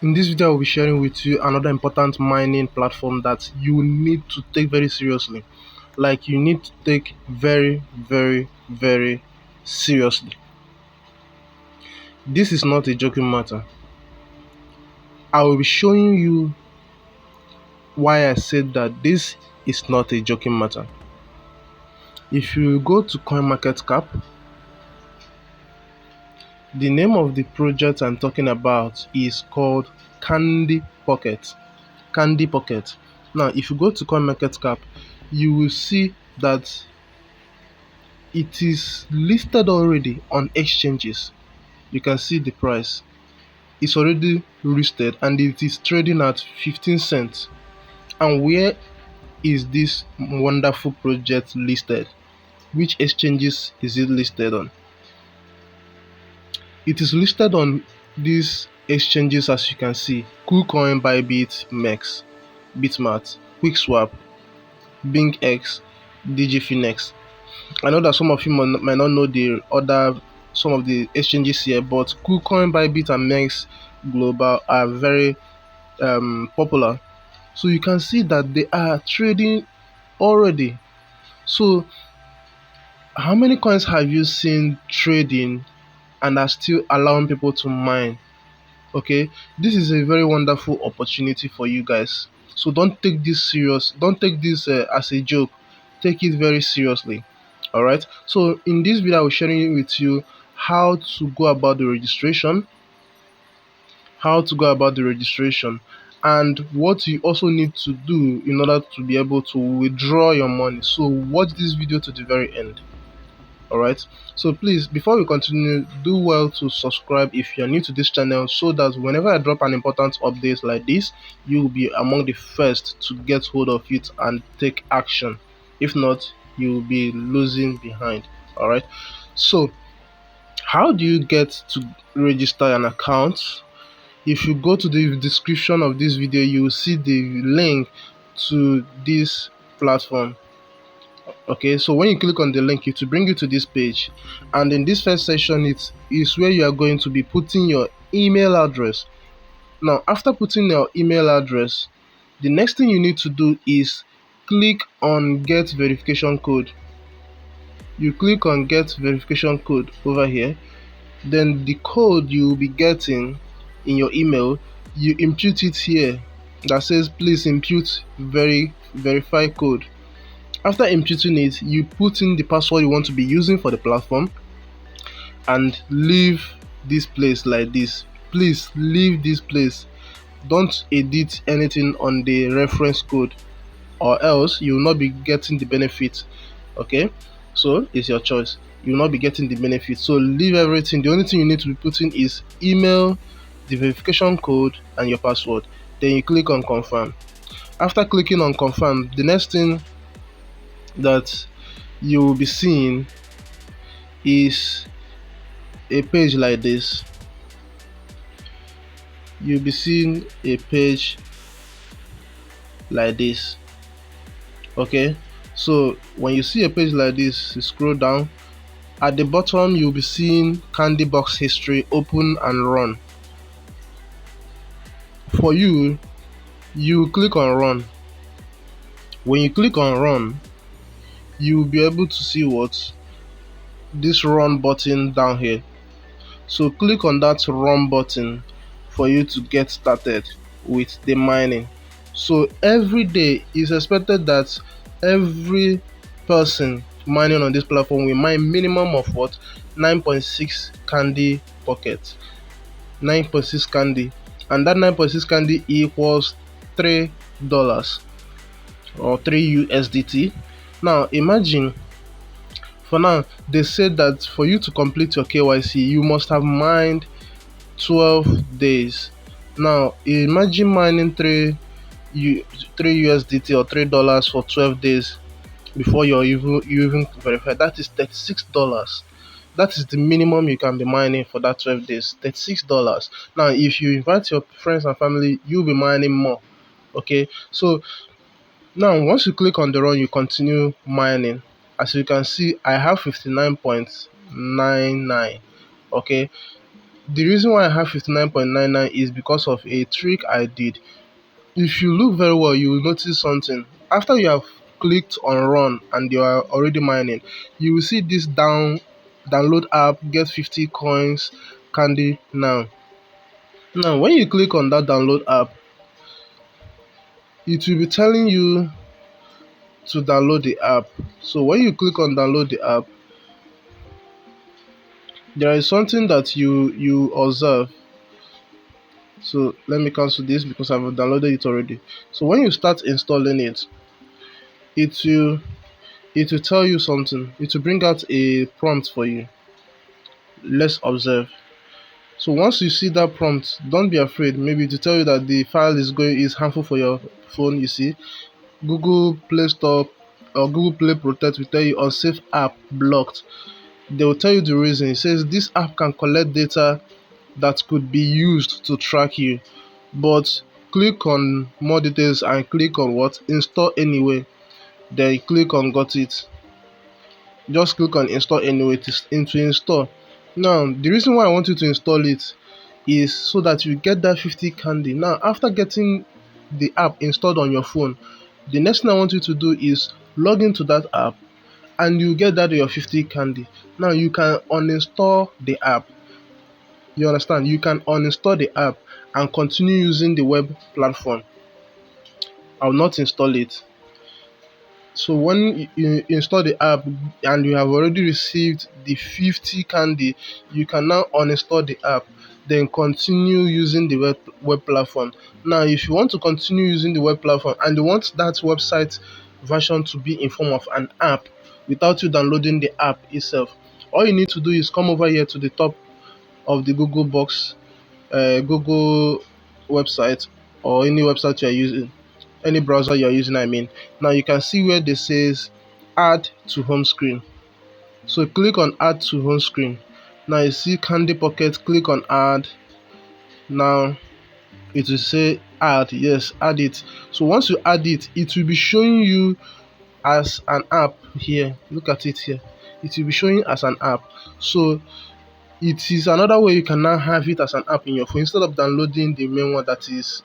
In this video, I will be sharing with you another important mining platform that you need to take very seriously. Like you need to take very seriously. This is not a joking matter. I will be showing you why I said that this is not a joking matter. If you go to CoinMarketCap, the name of the project I'm talking about is called Candy Pocket. Candy Pocket. Now, if you go to CoinMarketCap, you will see that it is listed already on exchanges. You can see the price. It's already listed and it is trading at 15 cents. And where is this wonderful project listed? Which exchanges is it listed on? It is listed on these exchanges as you can see: KuCoin, ByBit, MEX, Bitmart, QuickSwap, BingX, DigiFinex. I know that some of you might not know some of the exchanges here, but KuCoin, ByBit, and MEX Global are very popular. So you can see that they are trading already. So how many coins have you seen trading and are still allowing people to mine? Okay, this is a very wonderful opportunity for you guys. So don't take this serious. Don't take this as a joke. Take it very seriously. All right. So in this video, I will sharing with you how to go about the registration, and what you also need to do in order to be able to withdraw your money. So watch this video to the very end. Alright, so please, before we continue, do well to subscribe if you are new to this channel, so that whenever I drop an important update like this, you will be among the first to get hold of it and take action. If not, you will be losing behind. Alright, so how do you get to register an account? If you go to the description of this video, you will see the link to this platform. Okay, so when you click on the link, it will bring you to this page, and in this first section it is where you are going to be putting your email address. Now, after putting your email address, the next thing you need to do is click on get verification code. You click on get verification code over here, then the code you will be getting in your email, you impute it here that says please impute verify code. After imputing it, you put in the password you want to be using for the platform and leave this place like this. Please leave this place. Don't edit anything on the reference code, or else you will not be getting the benefit. Okay, so it's your choice. You will not be getting the benefit. So leave everything. The only thing you need to be putting is email, the verification code, and your password. Then you click on confirm. After clicking on confirm, the next thing that you will be seeing is a page like this. You'll be seeing a page like this. Okay, so when you see a page like this, you scroll down. At the bottom, you'll be seeing candy box history, open and run. For you, you click on run. When you click on run, you'll be able to see what this run button down here. So click on that run button for you to get started with the mining. So every day is expected that every person mining on this platform will mine minimum of what, 9.6 candy pocket, 9.6 candy, and that 9.6 candy equals $3 or 3 USDT. Now imagine, for now they said that for you to complete your KYC, you must have mined 12 days. Now imagine mining 3 USDT or $3 for 12 days before you even verify. That is $36. That is the minimum you can be mining for that 12 days. $36. Now if you invite your friends and family, you'll be mining more. Okay, so now once you click on the run, you continue mining. As you can see, I have 59.99. Okay, The reason why I have 59.99 is because of a trick I did. If you look very well, you will notice something. After you have clicked on run and you are already mining, you will see this download app, get 50 coins candy now. Now when you click on that download app, it will be telling you to download the app. So when you click on download the app, there is something that you observe. So let me cancel this because I've downloaded it already. So when you start installing it, it will it will tell you something. It will bring out a prompt for you. Let's observe. So once you see that prompt, don't be afraid. Maybe to tell you that the file is harmful for your phone. You see, Google Play Store or Google Play Protect will tell you unsafe app blocked. They will tell you the reason. It says this app can collect data that could be used to track you. But click on more details and click on what? Install anyway. Then click on got it. Just click on install anyway to install. Now the reason why I want you to install it is so that you get that 50 candy. Now after getting the app installed on your phone, the next thing I want you to do is log into that app and you get that your 50 candy. Now you can uninstall the app. You understand? You can uninstall the app and continue using the web platform. I'll not install it. So when you install the app and you have already received the 50 candy, you can now uninstall the app, then continue using the web platform. Now if you want to continue using the web platform and you want that website version to be in form of an app without you downloading the app itself, all you need to do is come over here to the top of the Google box, Google website, or any website you are using, any browser you are using, I mean. Now you can see where this says add to home screen. So click on add to home screen. Now you see Candy Pocket, click on add. Now it will say add. Yes, add it. So once you add it, it will be showing you as an app here. Look at it here. It will be showing as an app. So it is another way you can now have it as an app in your phone instead of downloading the main one that is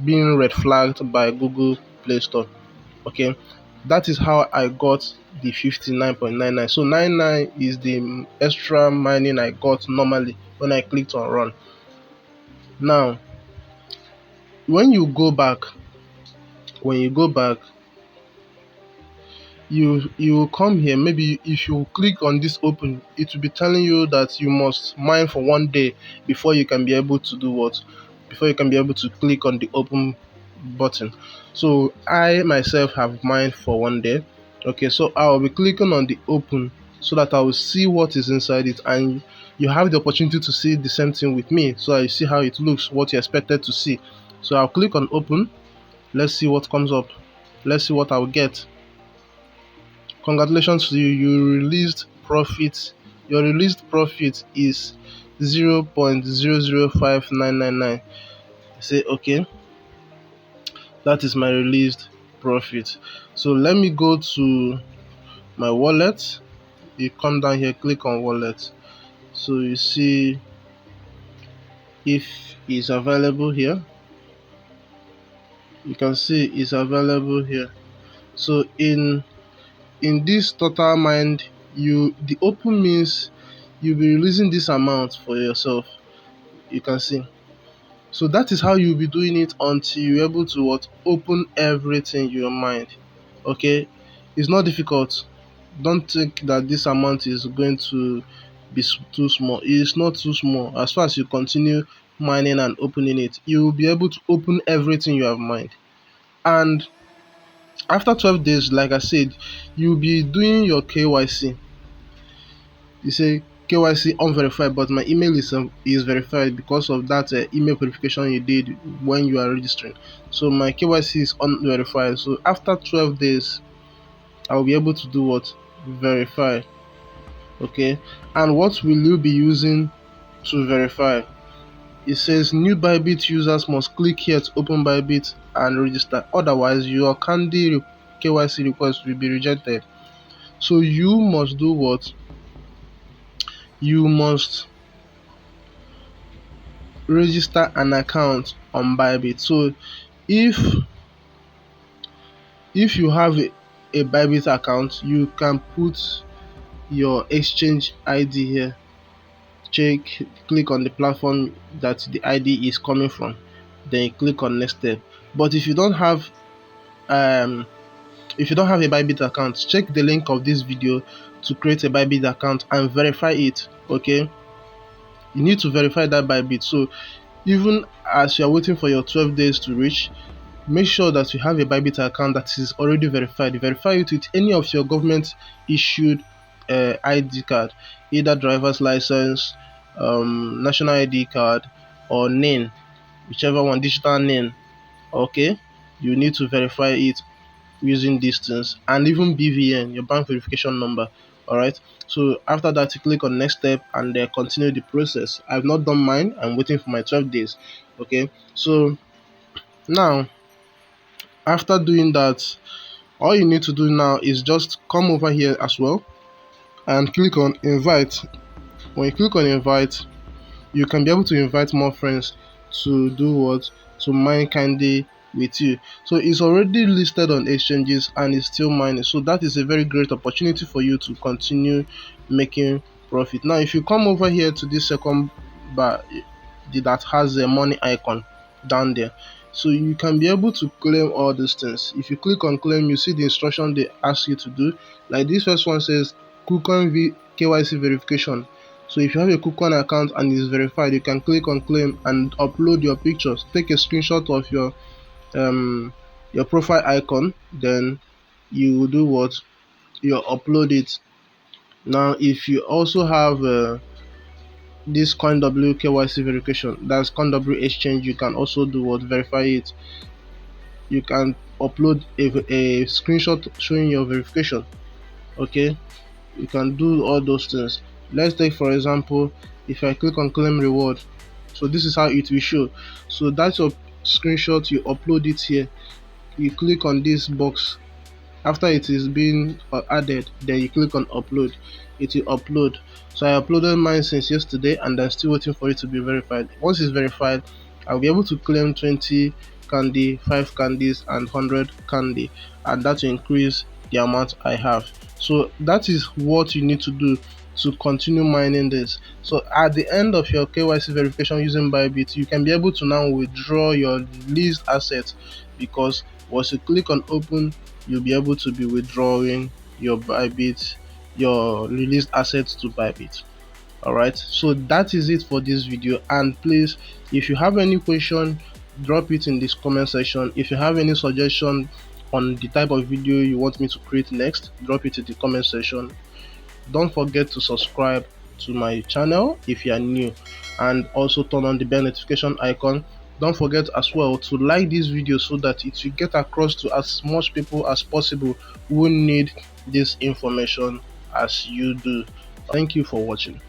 being red flagged by Google Play Store. Okay, that is how I got the 59.99. So 99 is the extra mining I got normally when I clicked on run. Now when you go back, you come here. Maybe if you click on this open, it will be telling you that you must mine for 1 day before you can be able to do what? Before you can be able to click on the open button. So I myself have mined for 1 day. Okay, so I'll be clicking on the open so that I will see what is inside it, and you have the opportunity to see the same thing with me, so I see how it looks, what you expected to see. So I'll click on open. Let's see what comes up. Let's see what I'll get. Congratulations to you, you released profit. Your released profit is 0.005999. Say okay, that is my released profit. So let me go to my wallet. You come down here, click on wallet. So you see if it's available here. You can see it's available here. So in this total mind, the open means you'll be releasing this amount for yourself. You can see. So that is how you'll be doing it until you're able to what? Open everything in your mind. Okay, it's not difficult. Don't think that this amount is going to be too small. It's not too small. As far as you continue mining and opening it, you will be able to open everything you have mined. And after 12 days, like I said, you'll be doing your KYC. You say KYC unverified, but my email is verified because of that email verification you did when you are registering. So my KYC is unverified. So after 12 days, I'll be able to do what? Verify. Okay, and what will you be using to verify? It says new ByBit users must click here to open ByBit and register, otherwise your Candy KYC request will be rejected. So you must do what? You must register an account on ByBit. So if you have a ByBit account, you can put your exchange ID here. Click on the platform that the ID is coming from, then you click on next step. But if you don't have a ByBit account, check the link of this video to create a ByBit account and verify it. Okay, you need to verify that ByBit. So even as you're waiting for your 12 days to reach, make sure that you have a ByBit account that is already verified. Verify it with any of your government issued ID card, either driver's license, national ID card, or NIN, whichever one, digital NIN. Okay, you need to verify it using these things, and even BVN, your bank verification number. All right, so after that you click on next step and continue the process. I've not done mine, I'm waiting for my 12 days. Okay, so now after doing that, all you need to do now is just come over here as well and click on invite. When you click on invite, you can be able to invite more friends to do what? To mine candy with you. So it's already listed on exchanges and it's still mining. So that is a very great opportunity for you to continue making profit. Now if you come over here to this second bar that has a money icon down there, so you can be able to claim all these things. If you click on claim, you see the instruction they ask you to do. Like this first one says KuCoin KYC verification. So if you have a KuCoin account and it's verified, you can click on claim and upload your pictures. Take a screenshot of your profile icon, then you will do what? You upload it. Now if you also have this CoinW KYC verification, that's CoinW exchange, you can also do what? Verify it. You can upload a screenshot showing your verification. Okay, you can do all those things. Let's take for example, if I click on claim reward, so this is how it will show. So that's your screenshot, you upload it here, you click on this box. After it is being added, then you click on upload, it will upload. So I uploaded mine since yesterday and I'm still waiting for it to be verified. Once it's verified, I'll be able to claim 20 candy, 5 candies and 100 candy, and that will increase the amount I have. So that is what you need to do to continue mining this. So at the end of your KYC verification using ByBit, you can be able to now withdraw your leased assets, because once you click on open, you'll be able to be withdrawing your ByBit, your released assets to ByBit. Alright, so that is it for this video, and please, if you have any question, drop it in this comment section. If you have any suggestion on the type of video you want me to create next, drop it in the comment section. Don't forget to subscribe to my channel if you are new, and also turn on the bell notification icon. Don't forget as well to like this video so that it will get across to as much people as possible who need this information as you do. Thank you for watching.